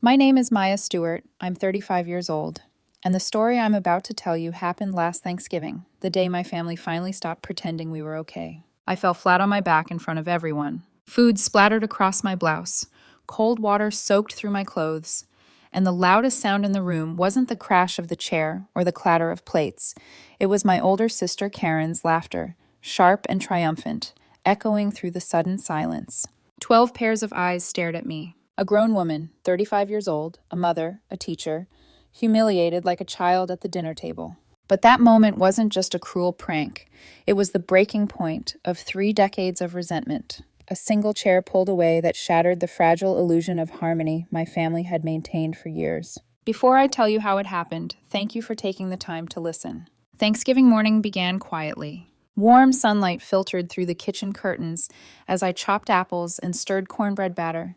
My name is Maya Stewart. I'm 35 years old. And the story I'm about to tell you happened last Thanksgiving, the day my family finally stopped pretending we were okay. I fell flat on my back in front of everyone. Food splattered across my blouse. Cold water soaked through my clothes. And the loudest sound in the room wasn't the crash of the chair or the clatter of plates. It was my older sister Karen's laughter, sharp and triumphant, echoing through the sudden silence. 12 pairs of eyes stared at me. A grown woman, 35 years old, a mother, a teacher, humiliated like a child at the dinner table. But that moment wasn't just a cruel prank. It was the breaking point of 3 decades of resentment. A single chair pulled away that shattered the fragile illusion of harmony my family had maintained for years. Before I tell you how it happened, thank you for taking the time to listen. Thanksgiving morning began quietly. Warm sunlight filtered through the kitchen curtains as I chopped apples and stirred cornbread batter,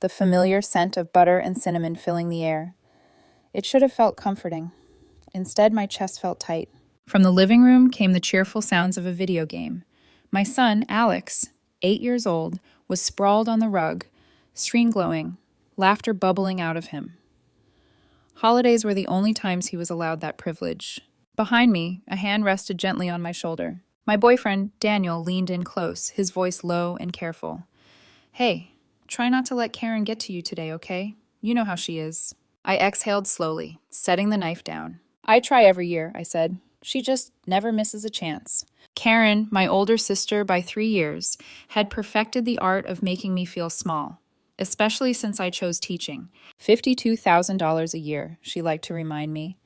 the familiar scent of butter and cinnamon filling the air. It should have felt comforting. Instead, my chest felt tight. From the living room came the cheerful sounds of a video game. My son, Alex, 8 years old, was sprawled on the rug, screen glowing, laughter bubbling out of him. Holidays were the only times he was allowed that privilege. Behind me, a hand rested gently on my shoulder. My boyfriend, Daniel, leaned in close, his voice low and careful. "Hey, try not to let Karen get to you today, okay? You know how she is." I exhaled slowly, setting the knife down. "I try every year," I said. "She just never misses a chance." Karen, my older sister by 3 years, had perfected the art of making me feel small, especially since I chose teaching. $52,000 a year, she liked to remind me,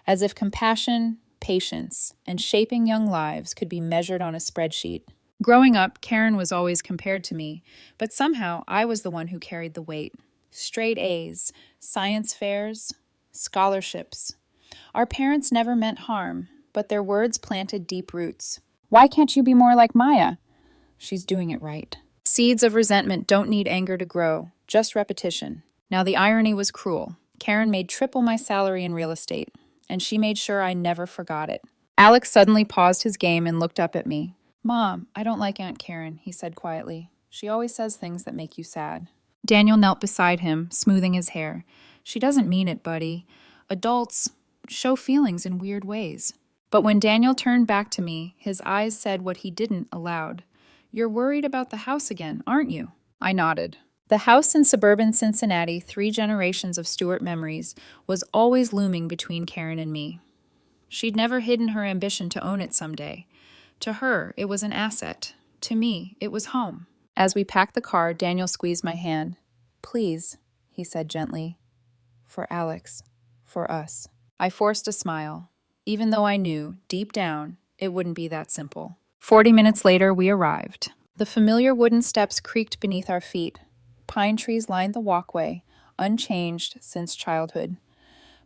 as if compassion, patience, and shaping young lives could be measured on a spreadsheet. Growing up, Karen was always compared to me, but somehow I was the one who carried the weight. Straight A's, science fairs, scholarships. Our parents never meant harm, but their words planted deep roots. "Why can't you be more like Maya?" "She's doing it right." Seeds of resentment don't need anger to grow, just repetition. Now the irony was cruel. Karen made triple my salary in real estate, and she made sure I never forgot it. Alex suddenly paused his game and looked up at me. "Mom, I don't like Aunt Karen," he said quietly. "She always says things that make you sad." Daniel knelt beside him, smoothing his hair. "She doesn't mean it, buddy. Adults show feelings in weird ways." But when Daniel turned back to me, his eyes said what he didn't aloud. "You're worried about the house again, aren't you?" I nodded. The house in suburban Cincinnati, 3 generations of Stewart memories, was always looming between Karen and me. She'd never hidden her ambition to own it someday. To her, it was an asset. To me, it was home. As we packed the car, Daniel squeezed my hand. "Please," he said gently. "For Alex. For us." I forced a smile, even though I knew, deep down, it wouldn't be that simple. 40 minutes later, we arrived. The familiar wooden steps creaked beneath our feet. Pine trees lined the walkway, unchanged since childhood.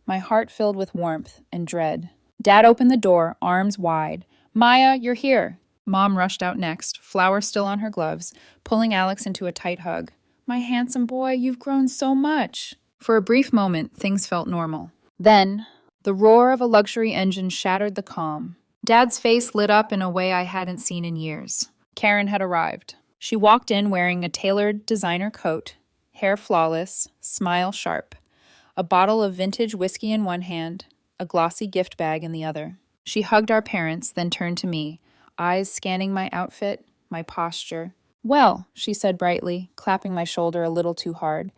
My heart filled with warmth and dread. Dad opened the door, arms wide. "Maya, you're here." Mom rushed out next, flour still on her gloves, pulling Alex into a tight hug. "My handsome boy, you've grown so much." For a brief moment, things felt normal. Then, the roar of a luxury engine shattered the calm. Dad's face lit up in a way I hadn't seen in years. Karen had arrived. She walked in wearing a tailored designer coat, hair flawless, smile sharp, a bottle of vintage whiskey in one hand, a glossy gift bag in the other. She hugged our parents, then turned to me, eyes scanning my outfit, my posture. "Well," she said brightly, clapping my shoulder a little too hard,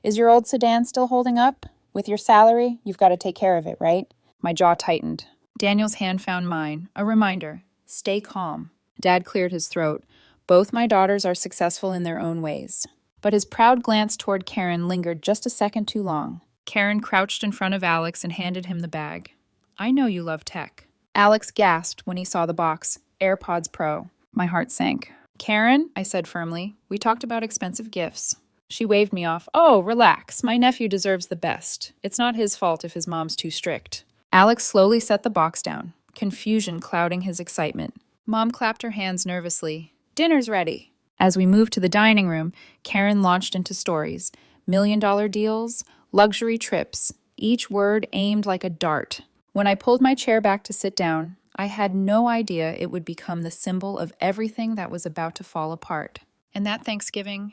"is your old sedan still holding up? With your salary, you've got to take care of it, right?" My jaw tightened. Daniel's hand found mine, a reminder. Stay calm. Dad cleared his throat. "Both my daughters are successful in their own ways." But his proud glance toward Karen lingered just a second too long. Karen crouched in front of Alex and handed him the bag. "I know you love tech." Alex gasped when he saw the box. AirPods Pro. My heart sank. "Karen," I said firmly, "we talked about expensive gifts." She waved me off. "Oh, relax. My nephew deserves the best. It's not his fault if his mom's too strict." Alex slowly set the box down, confusion clouding his excitement. Mom clapped her hands nervously. "Dinner's ready." As we moved to the dining room, Karen launched into stories. $1 million deals, luxury trips, each word aimed like a dart. When I pulled my chair back to sit down, I had no idea it would become the symbol of everything that was about to fall apart. And that Thanksgiving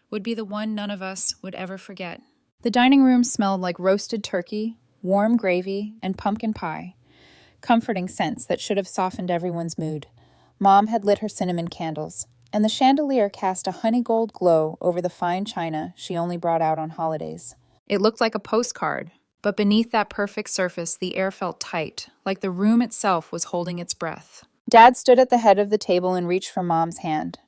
would be the one none of us would ever forget. The dining room smelled like roasted turkey, warm gravy, and pumpkin pie, comforting scents that should have softened everyone's mood. Mom had lit her cinnamon candles, and the chandelier cast a honey gold glow over the fine china she only brought out on holidays. It looked like a postcard, but beneath that perfect surface, the air felt tight, like the room itself was holding its breath. Dad stood at the head of the table and reached for Mom's hand.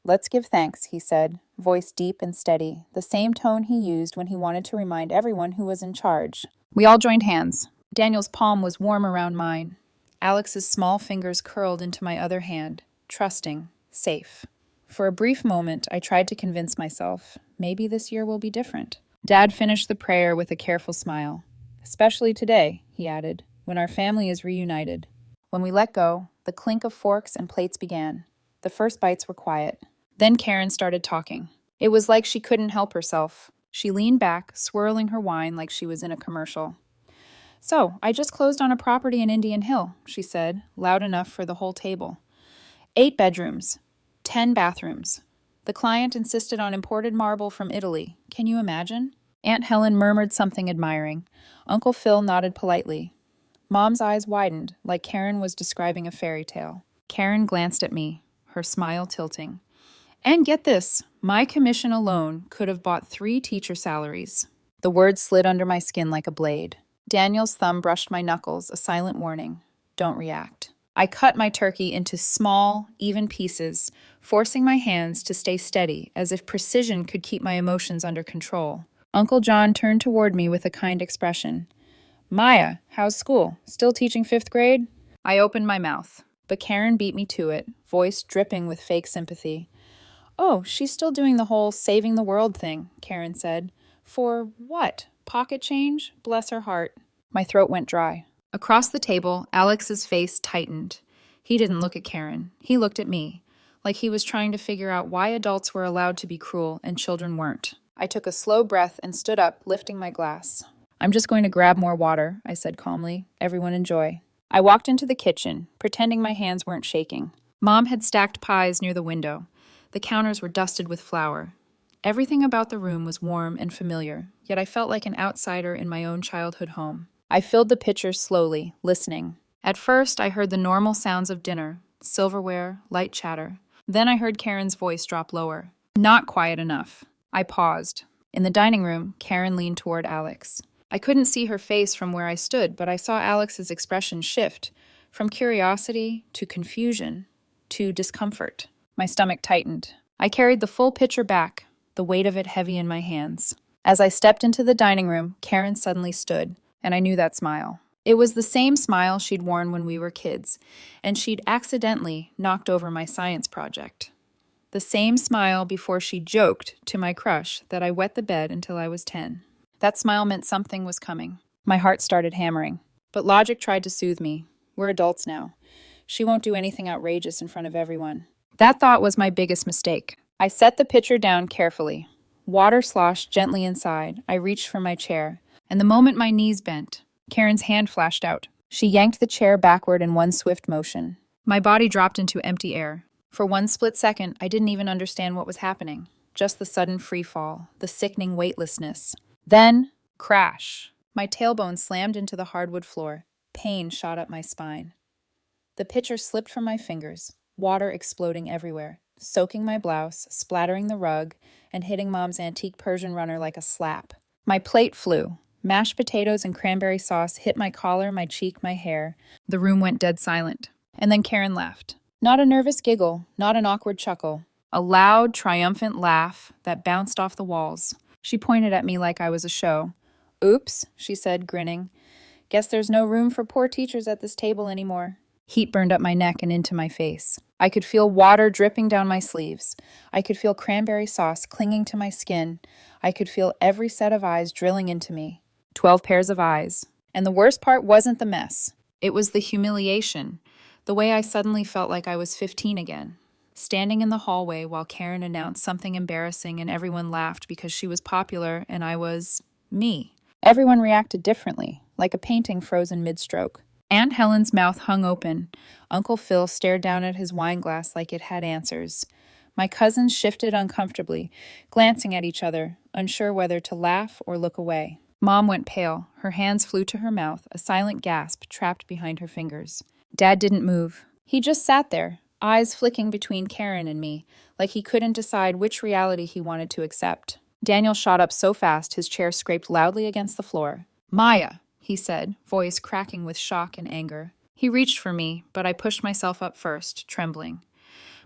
"Let's give thanks," he said, voice deep and steady, the same tone he used when he wanted to remind everyone who was in charge. We all joined hands. Daniel's palm was warm around mine. Alex's small fingers curled into my other hand, trusting, safe. For a brief moment, I tried to convince myself, maybe this year will be different. Dad finished the prayer with a careful smile. "Especially today," he added, "when our family is reunited." When we let go, the clink of forks and plates began. The first bites were quiet. Then Karen started talking. It was like she couldn't help herself. She leaned back, swirling her wine like she was in a commercial. "So, I just closed on a property in Indian Hill," she said, loud enough for the whole table. 8 bedrooms, 10 bathrooms. The client insisted on imported marble from Italy. Can you imagine? Aunt Helen murmured something admiring. Uncle Phil nodded politely. Mom's eyes widened, like Karen was describing a fairy tale. Karen glanced at me, her smile tilting. "And get this, my commission alone could have bought 3 teacher salaries." The words slid under my skin like a blade. Daniel's thumb brushed my knuckles, a silent warning. Don't react. I cut my turkey into small, even pieces, forcing my hands to stay steady, as if precision could keep my emotions under control. Uncle John turned toward me with a kind expression. "Maya, how's school? Still teaching 5th grade?" I opened my mouth, but Karen beat me to it, voice dripping with fake sympathy. "Oh, she's still doing the whole saving the world thing," Karen said. "For what? Pocket change? Bless her heart." My throat went dry. Across the table, Alex's face tightened. He didn't look at Karen. He looked at me, like he was trying to figure out why adults were allowed to be cruel and children weren't. I took a slow breath and stood up, lifting my glass. "I'm just going to grab more water," I said calmly. "Everyone enjoy." I walked into the kitchen, pretending my hands weren't shaking. Mom had stacked pies near the window. The counters were dusted with flour. Everything about the room was warm and familiar, yet I felt like an outsider in my own childhood home. I filled the pitchers slowly, listening. At first, I heard the normal sounds of dinner, silverware, light chatter. Then I heard Karen's voice drop lower. Not quiet enough. I paused. In the dining room, Karen leaned toward Alex. I couldn't see her face from where I stood, but I saw Alex's expression shift, from curiosity to confusion to discomfort. My stomach tightened. I carried the full pitcher back, the weight of it heavy in my hands. As I stepped into the dining room, Karen suddenly stood, and I knew that smile. It was the same smile she'd worn when we were kids, and she'd accidentally knocked over my science project. The same smile before she joked to my crush that I wet the bed until I was 10. That smile meant something was coming. My heart started hammering. But logic tried to soothe me. We're adults now. She won't do anything outrageous in front of everyone. That thought was my biggest mistake. I set the pitcher down carefully. Water sloshed gently inside. I reached for my chair. And the moment my knees bent, Karen's hand flashed out. She yanked the chair backward in one swift motion. My body dropped into empty air. For one split second, I didn't even understand what was happening. Just the sudden free fall, the sickening weightlessness. Then, crash. My tailbone slammed into the hardwood floor. Pain shot up my spine. The pitcher slipped from my fingers, water exploding everywhere, soaking my blouse, splattering the rug, and hitting Mom's antique Persian runner like a slap. My plate flew. Mashed potatoes and cranberry sauce hit my collar, my cheek, my hair. The room went dead silent. And then Karen laughed. Not a nervous giggle, not an awkward chuckle. A loud, triumphant laugh that bounced off the walls. She pointed at me like I was a show. "Oops," she said, grinning. "Guess there's no room for poor teachers at this table anymore." Heat burned up my neck and into my face. I could feel water dripping down my sleeves. I could feel cranberry sauce clinging to my skin. I could feel every set of eyes drilling into me. 12 pairs of eyes. And the worst part wasn't the mess. It was the humiliation. The way I suddenly felt like I was 15 again. Standing in the hallway while Karen announced something embarrassing and everyone laughed because she was popular and I was me. Everyone reacted differently, like a painting frozen mid-stroke. Aunt Helen's mouth hung open. Uncle Phil stared down at his wine glass like it had answers. My cousins shifted uncomfortably, glancing at each other, unsure whether to laugh or look away. Mom went pale. Her hands flew to her mouth, a silent gasp trapped behind her fingers. Dad didn't move. He just sat there, eyes flicking between Karen and me, like he couldn't decide which reality he wanted to accept. Daniel shot up so fast his chair scraped loudly against the floor. "Maya," he said, voice cracking with shock and anger. He reached for me, but I pushed myself up first, trembling.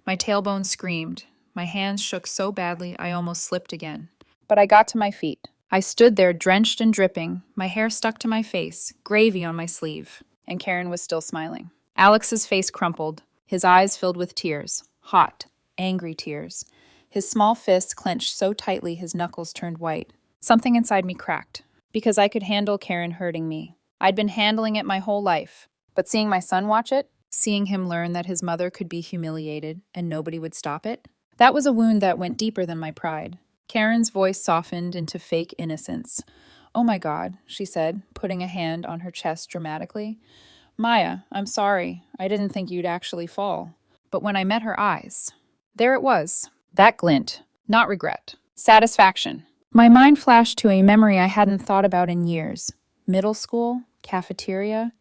My tailbone screamed. My hands shook so badly I almost slipped again. But I got to my feet. I stood there drenched and dripping, my hair stuck to my face, gravy on my sleeve. And Karen was still smiling. Alex's face crumpled, his eyes filled with tears. Hot, angry tears. His small fists clenched so tightly his knuckles turned white. Something inside me cracked, because I could handle Karen hurting me. I'd been handling it my whole life. But seeing my son watch it, seeing him learn that his mother could be humiliated and nobody would stop it, that was a wound that went deeper than my pride. Karen's voice softened into fake innocence. "Oh my God," she said, putting a hand on her chest dramatically. "Maya, I'm sorry. I didn't think you'd actually fall." But when I met her eyes, there it was. That glint. Not regret. Satisfaction. My mind flashed to a memory I hadn't thought about in years. Middle school, cafeteria.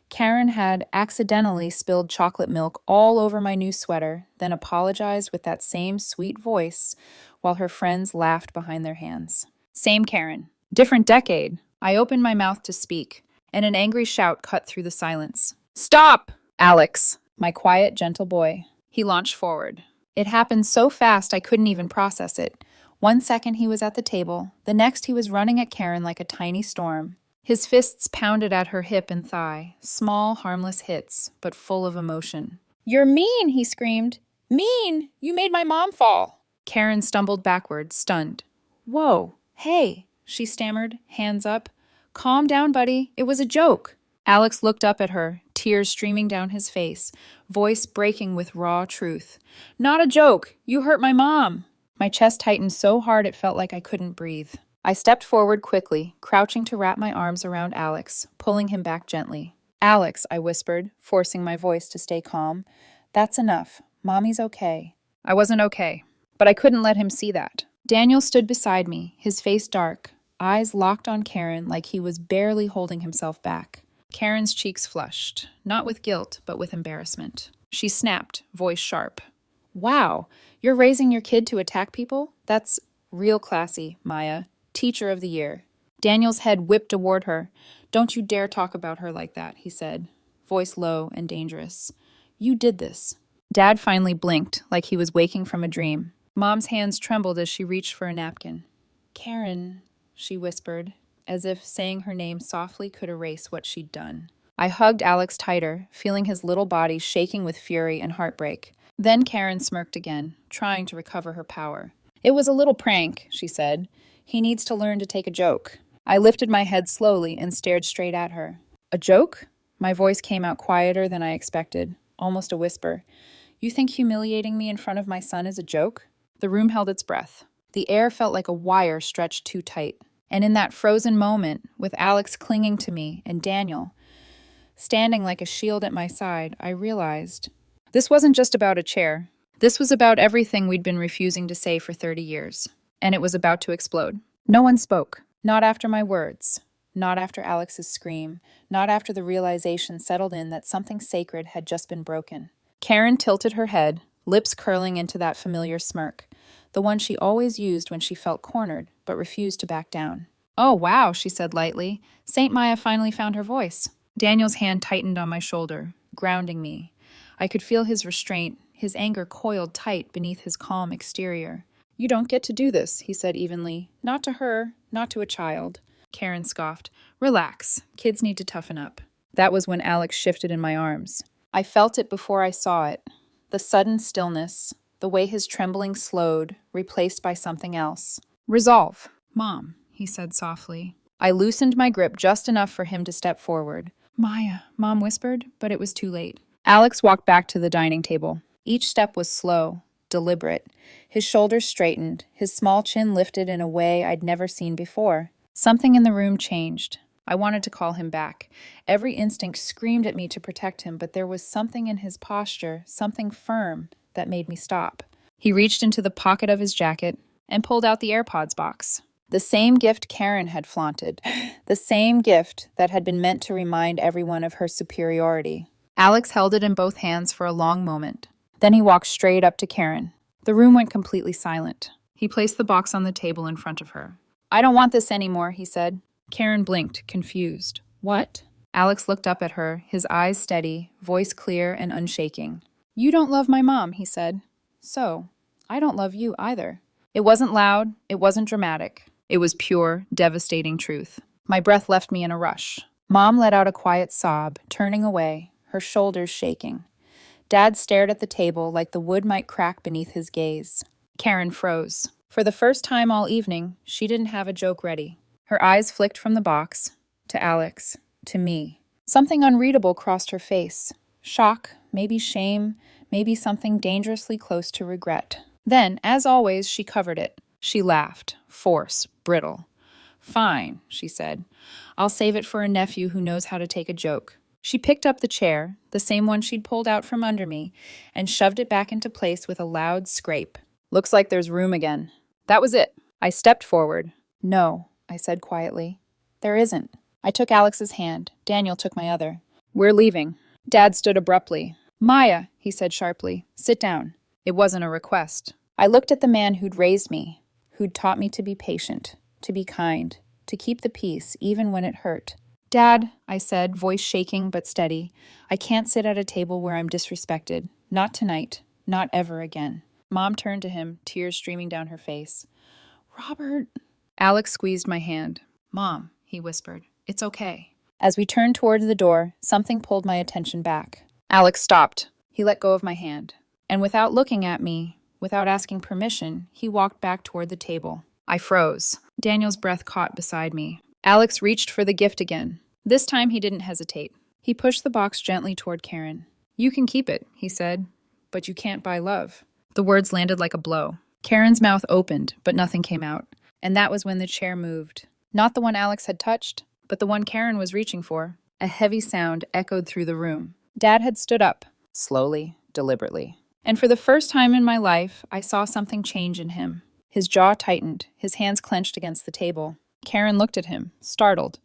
Karen had accidentally spilled chocolate milk all over my new sweater, then apologized with that same sweet voice while her friends laughed behind their hands. Same Karen. Different decade. I opened my mouth to speak, and an angry shout cut through the silence. "Stop! Alex!" My quiet, gentle boy. He launched forward. It happened so fast I couldn't even process it. 1 second he was at the table, the next he was running at Karen like a tiny storm. His fists pounded at her hip and thigh, small, harmless hits, but full of emotion. "You're mean," he screamed. "Mean! You made my mom fall." Karen stumbled backward, stunned. "Whoa, hey," she stammered, hands up. "Calm down, buddy. It was a joke." Alex looked up at her, tears streaming down his face, voice breaking with raw truth. "Not a joke. You hurt my mom." My chest tightened so hard it felt like I couldn't breathe. I stepped forward quickly, crouching to wrap my arms around Alex, pulling him back gently. "Alex," I whispered, forcing my voice to stay calm. "That's enough. Mommy's okay." I wasn't okay, but I couldn't let him see that. Daniel stood beside me, his face dark, eyes locked on Karen like he was barely holding himself back. Karen's cheeks flushed, not with guilt, but with embarrassment. She snapped, voice sharp. "Wow, you're raising your kid to attack people? That's real classy, Maya. Teacher of the year." Daniel's head whipped toward her. "Don't you dare talk about her like that," he said, voice low and dangerous. "You did this." Dad finally blinked, like he was waking from a dream. Mom's hands trembled as she reached for a napkin. "Karen," she whispered, as if saying her name softly could erase what she'd done. I hugged Alex tighter, feeling his little body shaking with fury and heartbreak. Then Karen smirked again, trying to recover her power. "It was a little prank," she said. "He needs to learn to take a joke." I lifted my head slowly and stared straight at her. "A joke?" My voice came out quieter than I expected, almost a whisper. "You think humiliating me in front of my son is a joke?" The room held its breath. The air felt like a wire stretched too tight. And in that frozen moment, with Alex clinging to me and Daniel standing like a shield at my side, I realized this wasn't just about a chair. This was about everything we'd been refusing to say for 30 years. And it was about to explode. No one spoke. Not after my words. Not after Alex's scream. Not after the realization settled in that something sacred had just been broken. Karen tilted her head, lips curling into that familiar smirk, the one she always used when she felt cornered, but refused to back down. "Oh, wow," she said lightly. Saint Maya finally found her voice. Daniel's hand tightened on my shoulder, grounding me. I could feel his restraint, his anger coiled tight beneath his calm exterior. "You don't get to do this," he said evenly. "Not to her, not to a child." Karen scoffed. "Relax. Kids need to toughen up." That was when Alex shifted in my arms. I felt it before I saw it. The sudden stillness, the way his trembling slowed, replaced by something else. "Resolve." "Mom," he said softly. I loosened my grip just enough for him to step forward. "Maya," Mom whispered, but it was too late. Alex walked back to the dining table. Each step was slow, deliberate. His shoulders straightened, his small chin lifted in a way I'd never seen before. Something in the room changed. I wanted to call him back. Every instinct screamed at me to protect him, but there was something in his posture, something firm, that made me stop. He reached into the pocket of his jacket and pulled out the AirPods box. The same gift Karen had flaunted. The same gift that had been meant to remind everyone of her superiority. Alex held it in both hands for a long moment. Then he walked straight up to Karen. The room went completely silent. He placed the box on the table in front of her. "I don't want this anymore," he said. Karen blinked, confused. "What?" Alex looked up at her, his eyes steady, voice clear and unshaking. "You don't love my mom," he said. "So, I don't love you either." It wasn't loud, it wasn't dramatic. It was pure, devastating truth. My breath left me in a rush. Mom let out a quiet sob, turning away, her shoulders shaking. Dad stared at the table like the wood might crack beneath his gaze. Karen froze. For the first time all evening, she didn't have a joke ready. Her eyes flicked from the box, to Alex, to me. Something unreadable crossed her face. Shock, maybe shame, maybe something dangerously close to regret. Then, as always, she covered it. She laughed, force, brittle. "Fine," she said. "I'll save it for a nephew who knows how to take a joke." She picked up the chair, the same one she'd pulled out from under me, and shoved it back into place with a loud scrape. "Looks like there's room again." That was it. I stepped forward. "No," I said quietly. "There isn't." I took Alex's hand. Daniel took my other. "We're leaving." Dad stood abruptly. "Maya," he said sharply, "sit down." It wasn't a request. I looked at the man who'd raised me, who'd taught me to be patient, to be kind, to keep the peace even when it hurt. "Dad," I said, voice shaking but steady, "I can't sit at a table where I'm disrespected. Not tonight. Not ever again." Mom turned to him, tears streaming down her face. "Robert." Alex squeezed my hand. "Mom," he whispered, "it's okay." As we turned toward the door, something pulled my attention back. Alex stopped. He let go of my hand. And without looking at me, without asking permission, he walked back toward the table. I froze. Daniel's breath caught beside me. Alex reached for the gift again. This time he didn't hesitate. He pushed the box gently toward Karen. "You can keep it," he said, "but you can't buy love." The words landed like a blow. Karen's mouth opened, but nothing came out. And that was when the chair moved. Not the one Alex had touched, but the one Karen was reaching for. A heavy sound echoed through the room. Dad had stood up, slowly, deliberately. And for the first time in my life, I saw something change in him. His jaw tightened, his hands clenched against the table. Karen looked at him, startled.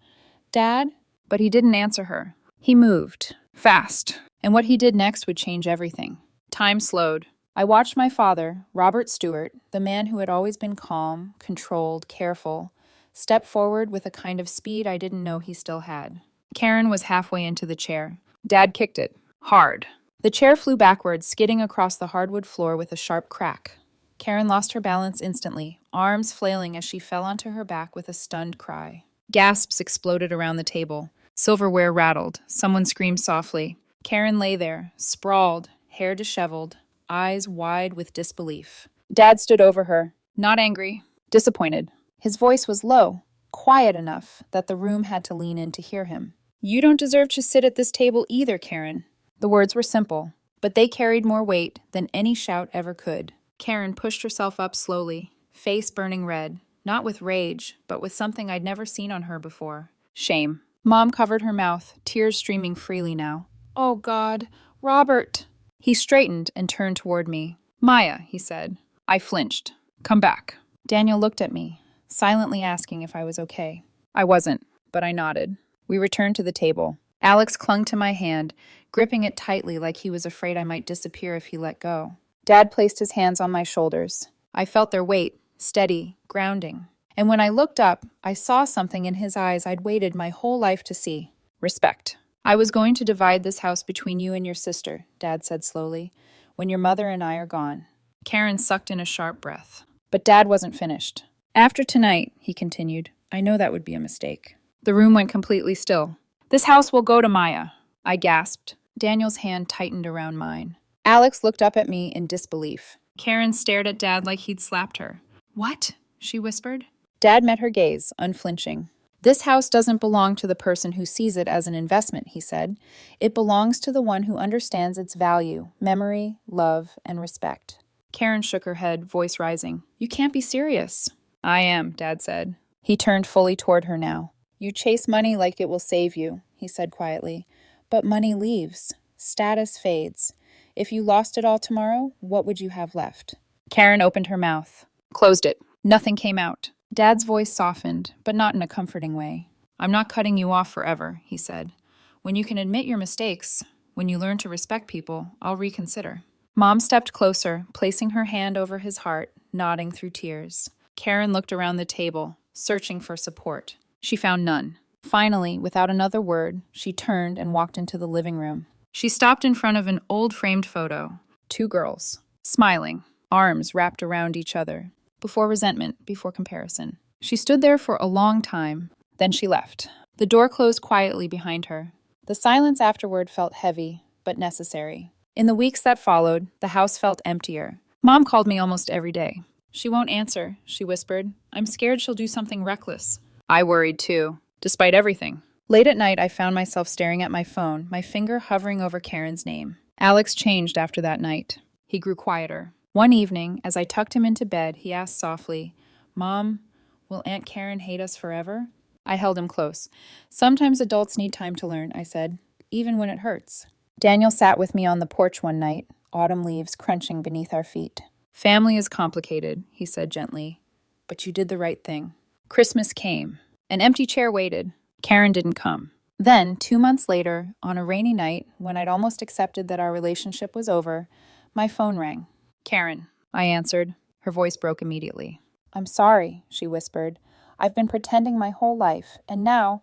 "Dad?" But he didn't answer her. He moved, fast, and what he did next would change everything. Time slowed. I watched my father, Robert Stewart, the man who had always been calm, controlled, careful, step forward with a kind of speed I didn't know he still had. Karen was halfway into the chair. Dad kicked it, hard. The chair flew backwards, skidding across the hardwood floor with a sharp crack. Karen lost her balance instantly, arms flailing as she fell onto her back with a stunned cry. Gasps exploded around the table. Silverware rattled. Someone screamed softly. Karen lay there, sprawled, hair disheveled, eyes wide with disbelief. Dad stood over her, not angry, disappointed. His voice was low, quiet enough that the room had to lean in to hear him. "You don't deserve to sit at this table either, Karen." The words were simple, but they carried more weight than any shout ever could. Karen pushed herself up slowly, face burning red, not with rage, but with something I'd never seen on her before. Shame. Mom covered her mouth, tears streaming freely now. "Oh, God, Robert!" He straightened and turned toward me. "Maya," he said. I flinched. "Come back." Daniel looked at me, silently asking if I was okay. I wasn't, but I nodded. We returned to the table. Alex clung to my hand, gripping it tightly like he was afraid I might disappear if he let go. Dad placed his hands on my shoulders. I felt their weight, steady, grounding. And when I looked up, I saw something in his eyes I'd waited my whole life to see. Respect. "I was going to divide this house between you and your sister," Dad said slowly, "when your mother and I are gone." Karen sucked in a sharp breath. But Dad wasn't finished. "After tonight," he continued, "I know that would be a mistake." The room went completely still. "This house will go to Maya," I gasped. Daniel's hand tightened around mine. Alex looked up at me in disbelief. Karen stared at Dad like he'd slapped her. "What?" she whispered. Dad met her gaze, unflinching. "This house doesn't belong to the person who sees it as an investment," he said. "It belongs to the one who understands its value, memory, love, and respect." Karen shook her head, voice rising. "You can't be serious." "I am," Dad said. He turned fully toward her now. "You chase money like it will save you," he said quietly. "But money leaves. Status fades. If you lost it all tomorrow, what would you have left?" Karen opened her mouth, closed it. Nothing came out. Dad's voice softened, but not in a comforting way. I'm not cutting you off forever, he said. When you can admit your mistakes, when you learn to respect people, I'll reconsider. Mom stepped closer, placing her hand over his heart, nodding through tears. Karen looked around the table, searching for support. She found none. Finally, without another word, she turned and walked into the living room. She stopped in front of an old framed photo. Two girls, smiling, arms wrapped around each other. Before resentment, before comparison. She stood there for a long time. Then she left. The door closed quietly behind her. The silence afterward felt heavy, but necessary. In the weeks that followed, the house felt emptier. Mom called me almost every day. She won't answer, she whispered. I'm scared she'll do something reckless. I worried too, despite everything. Late at night, I found myself staring at my phone, my finger hovering over Karen's name. Alex changed after that night. He grew quieter. One evening, as I tucked him into bed, he asked softly, Mom, will Aunt Karen hate us forever? I held him close. Sometimes adults need time to learn, I said, even when it hurts. Daniel sat with me on the porch one night, autumn leaves crunching beneath our feet. Family is complicated, he said gently, but you did the right thing. Christmas came. An empty chair waited. Karen didn't come. Then, 2 months later, on a rainy night, when I'd almost accepted that our relationship was over, my phone rang. Karen, I answered. Her voice broke immediately. I'm sorry, she whispered. I've been pretending my whole life, and now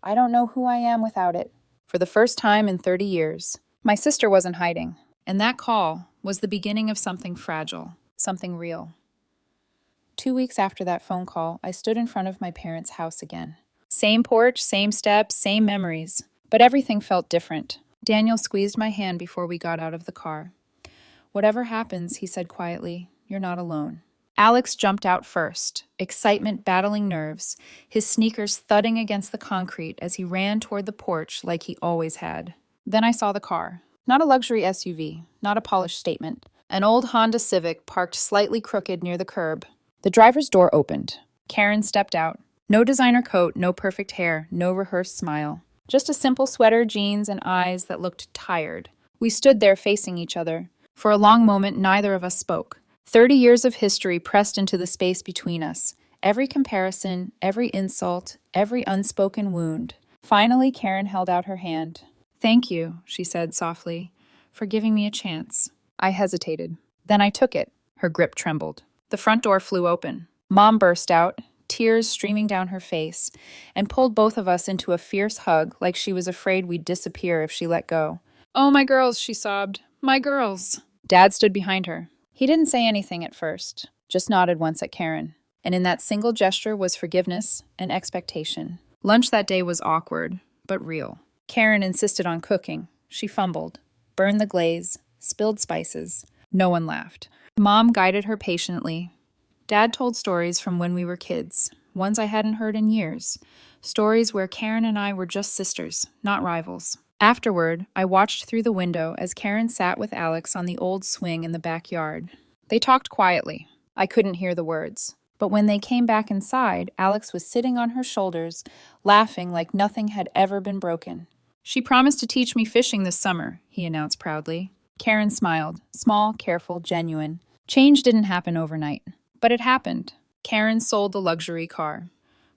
I don't know who I am without it. For the first time in 30 years, my sister wasn't hiding, and that call was the beginning of something fragile, something real. 2 weeks after that phone call, I stood in front of my parents' house again. Same porch, same steps, same memories, but everything felt different. Daniel squeezed my hand before we got out of the car. Whatever happens, he said quietly, you're not alone. Alex jumped out first, excitement battling nerves, his sneakers thudding against the concrete as he ran toward the porch like he always had. Then I saw the car. Not a luxury SUV, not a polished statement. An old Honda Civic parked slightly crooked near the curb. The driver's door opened. Karen stepped out. No designer coat, no perfect hair, no rehearsed smile. Just a simple sweater, jeans, and eyes that looked tired. We stood there facing each other. For a long moment, neither of us spoke. 30 years of history pressed into the space between us. Every comparison, every insult, every unspoken wound. Finally, Karen held out her hand. Thank you, she said softly, for giving me a chance. I hesitated. Then I took it. Her grip trembled. The front door flew open. Mom burst out, tears streaming down her face, and pulled both of us into a fierce hug like she was afraid we'd disappear if she let go. Oh, my girls, she sobbed. My girls. Dad stood behind her. He didn't say anything at first, just nodded once at Karen. And in that single gesture was forgiveness and expectation. Lunch that day was awkward, but real. Karen insisted on cooking. She fumbled, burned the glaze, spilled spices. No one laughed. Mom guided her patiently. Dad told stories from when we were kids, ones I hadn't heard in years. Stories where Karen and I were just sisters, not rivals. Afterward, I watched through the window as Karen sat with Alex on the old swing in the backyard. They talked quietly. I couldn't hear the words. But when they came back inside, Alex was sitting on her shoulders, laughing like nothing had ever been broken. She promised to teach me fishing this summer, he announced proudly. Karen smiled, small, careful, genuine. Change didn't happen overnight, but it happened. Karen sold the luxury car,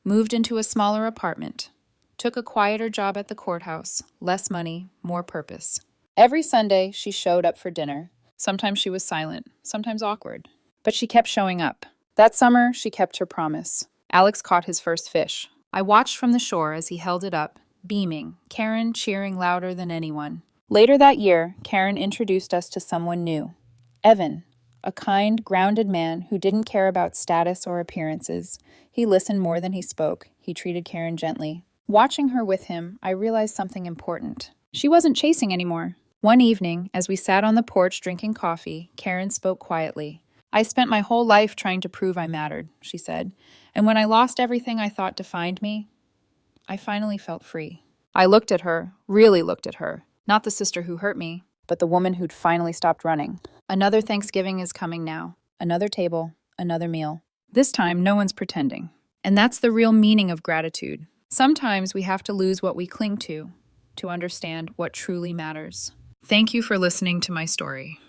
moved into a smaller apartment, took a quieter job at the courthouse, less money, more purpose. Every Sunday, she showed up for dinner. Sometimes she was silent, sometimes awkward, but she kept showing up. That summer, she kept her promise. Alex caught his first fish. I watched from the shore as he held it up, beaming, Karen cheering louder than anyone. Later that year, Karen introduced us to someone new. Evan, a kind, grounded man who didn't care about status or appearances. He listened more than he spoke. He treated Karen gently. Watching her with him, I realized something important. She wasn't chasing anymore. One evening, as we sat on the porch drinking coffee, Karen spoke quietly. I spent my whole life trying to prove I mattered, she said. And when I lost everything I thought defined me, I finally felt free. I looked at her, really looked at her. Not the sister who hurt me, but the woman who'd finally stopped running. Another Thanksgiving is coming now. Another table, another meal. This time, no one's pretending. And that's the real meaning of gratitude. Sometimes we have to lose what we cling to understand what truly matters. Thank you for listening to my story.